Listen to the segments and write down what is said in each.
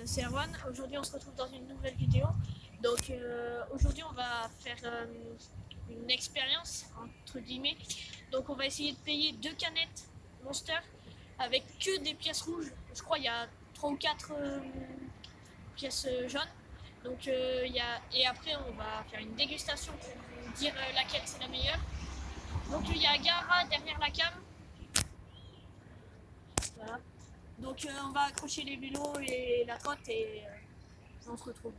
c'est Erwan. Aujourd'hui, on se retrouve dans une nouvelle vidéo. Donc, aujourd'hui, on va faire une expérience, entre guillemets. Donc, on va essayer de payer 2 canettes Monster avec que des pièces rouges. Je crois qu'il y a 3 ou 4 pièces jaunes. Donc, et après, on va faire une dégustation pour vous dire laquelle c'est la meilleure. Donc, il y a Gara derrière la cam. Voilà. Donc on va accrocher les vélos et la côte et on se retrouve.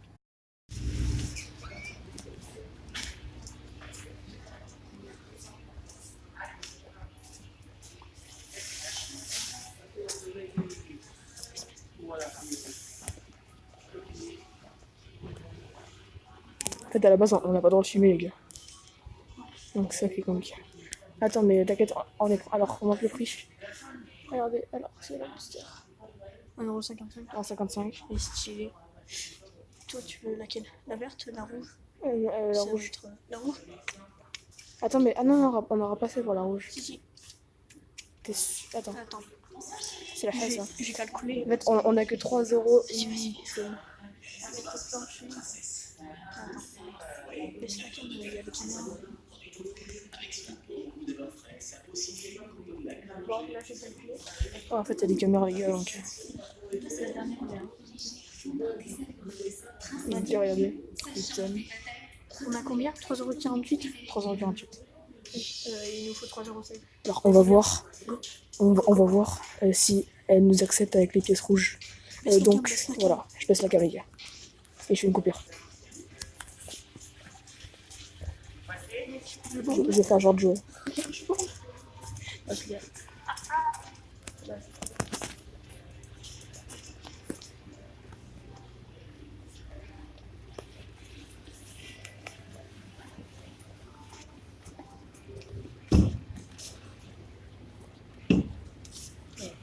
En fait, à la base, on n'a pas le droit de filmer, les gars. Donc ça fait compliqué. Attends, mais t'inquiète, on est... Alors, on monte le prix. Regardez, alors, c'est la Monster. 1,55€. 1,55. Elle est stylée. Toi, tu veux laquelle? La verte, la rouge? La Ça rouge. va être, la rouge? Attends, mais... Ah non, on aura passé pour la rouge. Si. T'es sûr? Attends, Attends. c'est la haie, ça. J'ai calculé. En fait, on a que 3€. Vas-y. Laisse la cam, il y a le caméra. Bon, là, j'ai calculé. Oh, en fait, il y a des caméras, les gars, donc... C'est la dernière idée. Donc, regardez. Putain. On a combien? 3,48€. 3,48€. Il nous faut 3,16€. Alors, on va voir. On va voir si elle nous accepte avec les pièces rouges. Donc, voilà, je baisse la caméra. Et je fais une coupure. Je vais faire genre de jouer. Ok.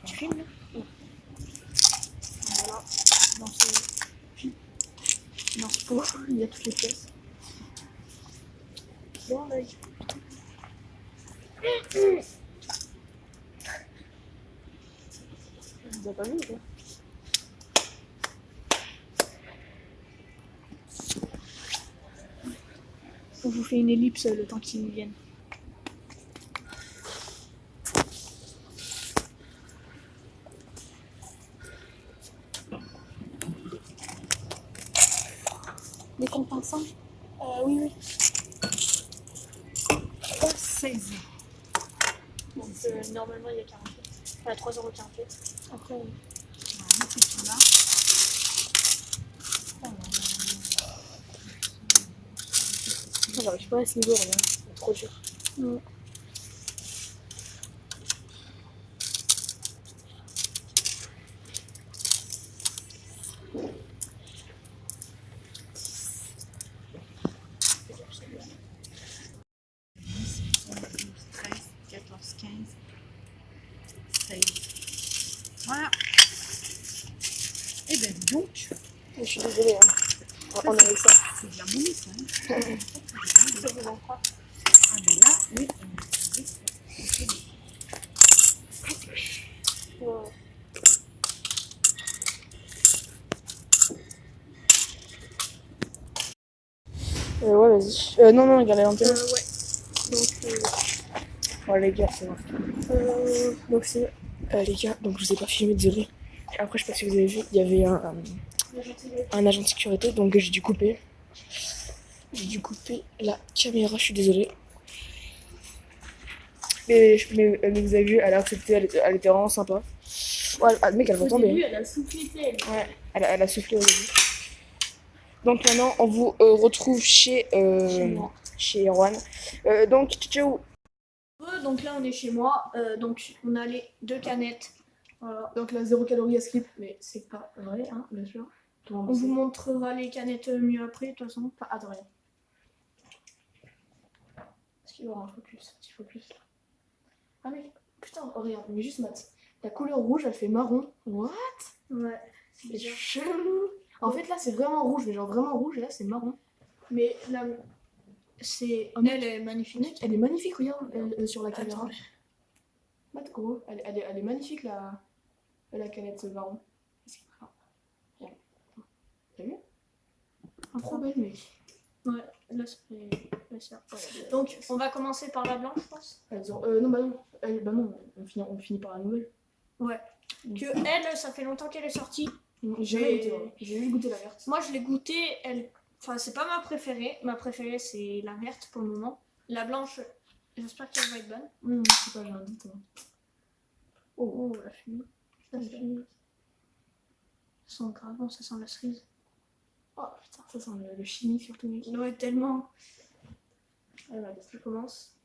Tu filmes là? Voilà. Dans ce pot, il y a toutes les pièces. Bon, là, Vous avez pas vu, quoi? on vous fait une ellipse le temps qu'ils viennent. Les comptes ensemble? Oui. 16. Donc normalement il y a 48. Enfin 3,48€. Après on va mettre tout là. J'arrive pas à ce niveau, regarde. C'est trop dur. Non. Voilà. Et ben donc, Je suis désolée. Hein. On avait ça. c'est de la monnaie ça. Hein. Ça vous en croit? Ah ben là, oui. Ouais. Ouais, vas-y. Non, regardez un peu. Ouais. Donc, Ouais, les gars, c'est bon. Donc, c'est. Les gars, donc je vous ai pas filmé, désolé. Après, je sais pas si vous avez vu, il y avait un agent de sécurité, donc j'ai dû couper. J'ai dû couper la caméra, je suis désolée. Mais vous avez vu, elle a accepté, elle était vraiment sympa. Ouais, le mec, elle va au tomber. début, elle a soufflé, elle. Ouais, elle a soufflé au début. Donc maintenant, on vous retrouve chez Erwan. Donc, ciao. Donc là, on est chez moi. Donc on a les 2 canettes. Voilà. Donc là, 0 calories à skip, mais c'est pas vrai, hein, bien sûr. On vous montrera les canettes mieux après, de toute façon. Enfin, attends, regarde. Est-ce qu'il y aura un focus? Petit focus là. Ah mais putain, oh, regarde, mais juste Matt. La couleur rouge, elle fait marron. What? Ouais. C'est chelou. En fait, là, c'est vraiment rouge, mais genre vraiment rouge, et là, c'est marron. Mais là, c'est. Elle est magnifique. Mec, elle est magnifique, regarde, sur la caméra. Attends. Matt, gros, elle est magnifique, la canette marron. trop belle, mec. Ouais, là c'est ça. Ouais, Donc on va commencer par la blanche, je pense. elles ont... non, bah non. Bah non, on finit par la nouvelle. Ouais. Que elle, ça fait longtemps qu'elle est sortie. J'ai jamais goûté, ouais. J'ai juste goûté la verte. Moi je l'ai goûtée, elle. Enfin, c'est pas ma préférée. Ma préférée c'est la verte pour le moment. La blanche, j'espère qu'elle va être bonne. Je sais pas, j'ai un doute. Hein. Oh, la fumée. Ça sent grave bon, ça sent la cerise. Oh putain, ça sent le chimique surtout, mec. Ouais, tellement. Alors, qu'est-ce que je commence?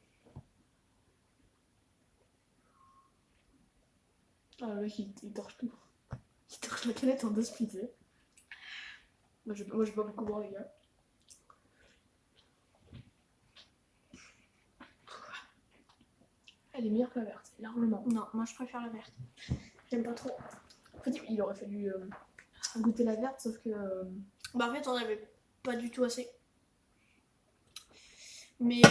Ah, le mec, il torche tout. Il torche la canette en deux splittés. Moi, je vais pas beaucoup boire, les gars. Elle est meilleure que la verte, largement. Non, moi je préfère la verte. J'aime pas trop. En fait, il aurait fallu goûter la verte, sauf que... Bah en fait on avait pas du tout assez. Mais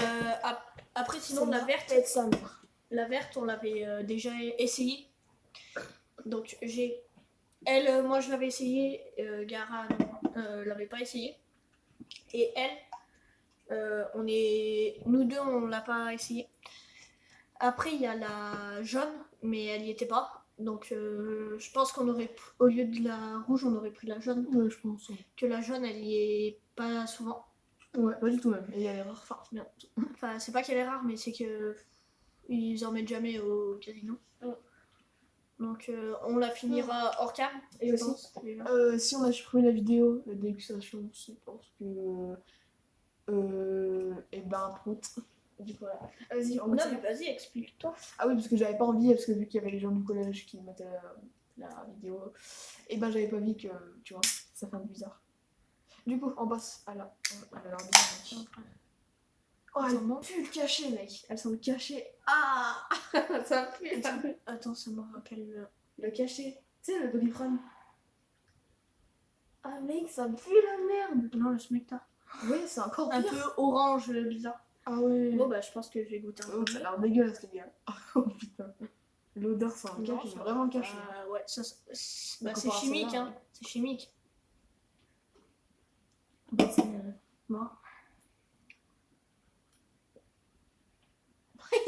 après sinon la verte, peut-être sa mère. la verte on l'avait déjà essayé. Donc elle, moi je l'avais essayé, Gara l'avait pas essayé. Et elle, nous deux on l'a pas essayé. Après il y a la jaune, mais elle y était pas. Donc je pense qu'on aurait, au lieu de la rouge, on aurait pris la jaune. Ouais, je pense. Ouais. Que la jaune elle y est pas souvent. Ouais, pas du tout même. Et elle est rare. Enfin, c'est pas qu'elle est rare, mais c'est que ils en mettent jamais au casino. Ouais. Donc on la finira hors cam. Et je aussi, pense, déjà. si on a supprimé la vidéo de dégustation, c'est parce que... et ben, prout. Du coup, voilà. Vas-y, on Non, continue. mais vas-y, explique-toi. Ah oui, parce que j'avais pas envie, parce que vu qu'il y avait les gens du collège qui mettaient la vidéo, et ben j'avais pas envie que, tu vois, ça fait un peu bizarre. Du coup, on passe à la bizarre. Oh, elle pue le cachet, mec. Elle sent le cachet. Ah ça pue. Attends, ça me rappelle. Le cachet. Tu sais, le Doliprane. Ah, mec, ça pue la merde. Non, le smecta. Ouais, c'est encore Un pire. peu orange bizarre. Ah ouais. Bon, bah, je pense que je vais goûter un Oh, peu. ça a l'air dégueulasse, les gars. Oh putain. L'odeur, c'est un Non, cachet, ça- vraiment le cachet. ouais, ça, c'est Par bah, c'est rapport à chimique, celle-là, hein. C'est chimique. Bah, c'est... Bon.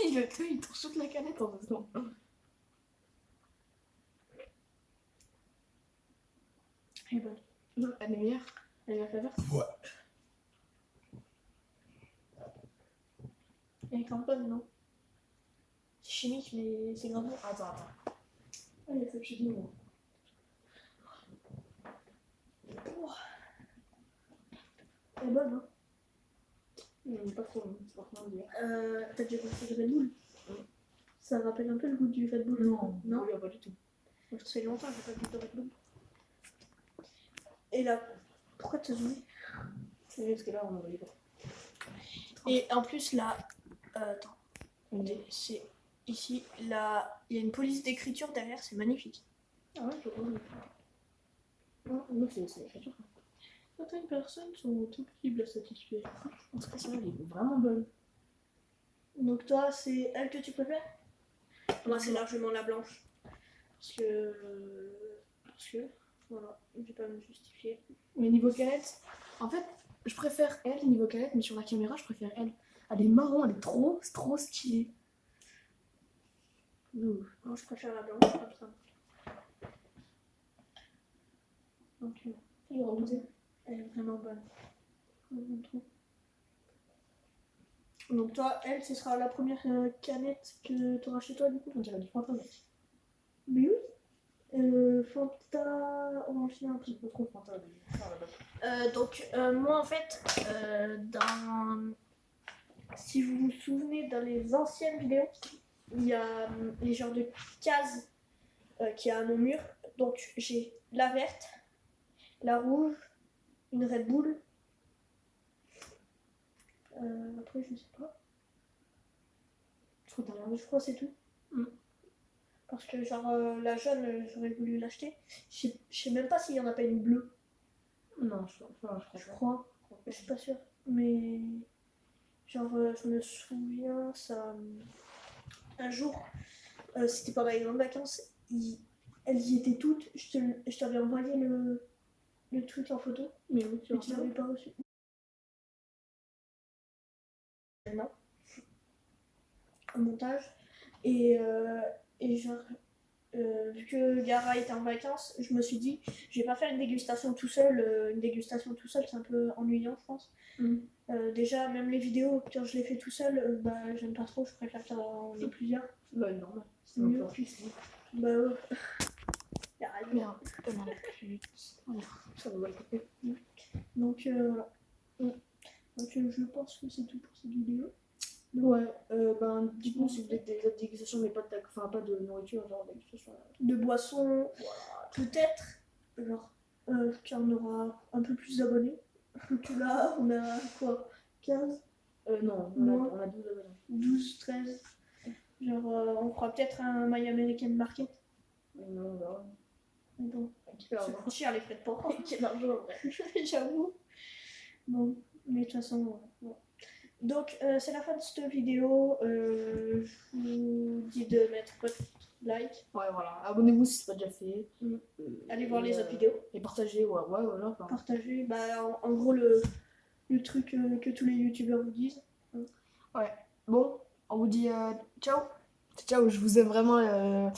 il torche toute la canette en 2 secondes. Elle est bonne. Elle est meilleure. Elle est meilleure que la verte. Elle est quand même bonne, non? C'est chimique, mais c'est grave bon. Attends. Ah, il y a cette chute de moi. Elle est bonne, hein. Pas trop, c'est pas trop dire. T'as déjà goûté le Red Bull? Ça rappelle un peu le goût du Red Bull. Non, Non. pas du tout. Moi, ça fait longtemps que j'ai pas bu de Red Bull. Et là, pourquoi t'as zoomé? C'est juste que là, on aurait pas. Et en plus, là, attends, c'est ici, là, il y a une police d'écriture derrière, c'est magnifique. Ah ouais, je vois. Non, c'est l'écriture. Certaines personnes sont impossibles à satisfaire. Je pense que ça, elle est vraiment bonne. Donc toi, c'est elle que tu préfères? Moi, c'est largement la blanche. Parce que, voilà, je vais pas me justifier. Mais niveau canette, en fait, je préfère elle niveau canette, mais sur la caméra, je préfère elle. Elle est marron, elle est trop stylée. Non, je préfère la blanche comme ça. Donc, Il aura goûté. elle est vraiment bonne. Donc toi, elle, ce sera la première canette que tu auras chez toi du coup? On dirait du Fanta, mec. Mais oui. Fanta orange un peu. Pas trop Fanta, mais Donc moi en fait, si vous vous souvenez dans les anciennes vidéos, il y a les genres de cases qu'il y a à mon mur. Donc j'ai la verte, la rouge, une Red Bull. Après je sais pas. Je crois que c'est tout. Parce que genre la jaune j'aurais voulu l'acheter. Je sais même pas s'il y en a pas une bleue. non, Je crois. Je suis pas sûre. Mais genre je me souviens ça. Un jour, c'était pendant les grandes vacances, elles y étaient toutes. Je t'avais envoyé le truc en photo. Mais oui, Mais tu l'avais pas reçu. maintenant au montage. Et genre, vu que Gara était en vacances, je me suis dit, je vais pas faire une dégustation tout seul. Une dégustation tout seul, c'est un peu ennuyant, je pense. Déjà, même les vidéos, quand je les fais tout seul, bah, j'aime pas trop, je préfère qu'on ait plusieurs. Bah, normal. C'est mieux. Un peu triste. Bah ouais. Y a rien. Merde, on en a plus. Ça va mal couper. Donc voilà. Donc je pense que c'est tout pour cette vidéo. Ouais, ben dites-nous si vous êtes des dégustations, mais pas de, enfin, pas de nourriture, genre dégustation. De boissons, peut-être, genre, quand on aura un peu plus d'abonnés. Que là, on a quoi, 15, Non, Non. on a 12 abonnés. 12, 13. Genre, on fera peut-être un My American Market. Mais non, on verra. Mais bon, Quel ça argent. coûte cher les frais de port. Quel argent, ouais. J'avoue. Bon, mais de toute façon, voilà. Donc, c'est la fin de cette vidéo. Je vous dis de mettre like. Ouais, voilà. Abonnez-vous si c'est pas déjà fait. Allez voir les Et, autres vidéos. Et partagez, ouais, voilà. Enfin, Partagez. Bah, en gros, le truc que tous les youtubeurs vous disent. ouais. Bon, on vous dit ciao. Ciao, je vous aime vraiment.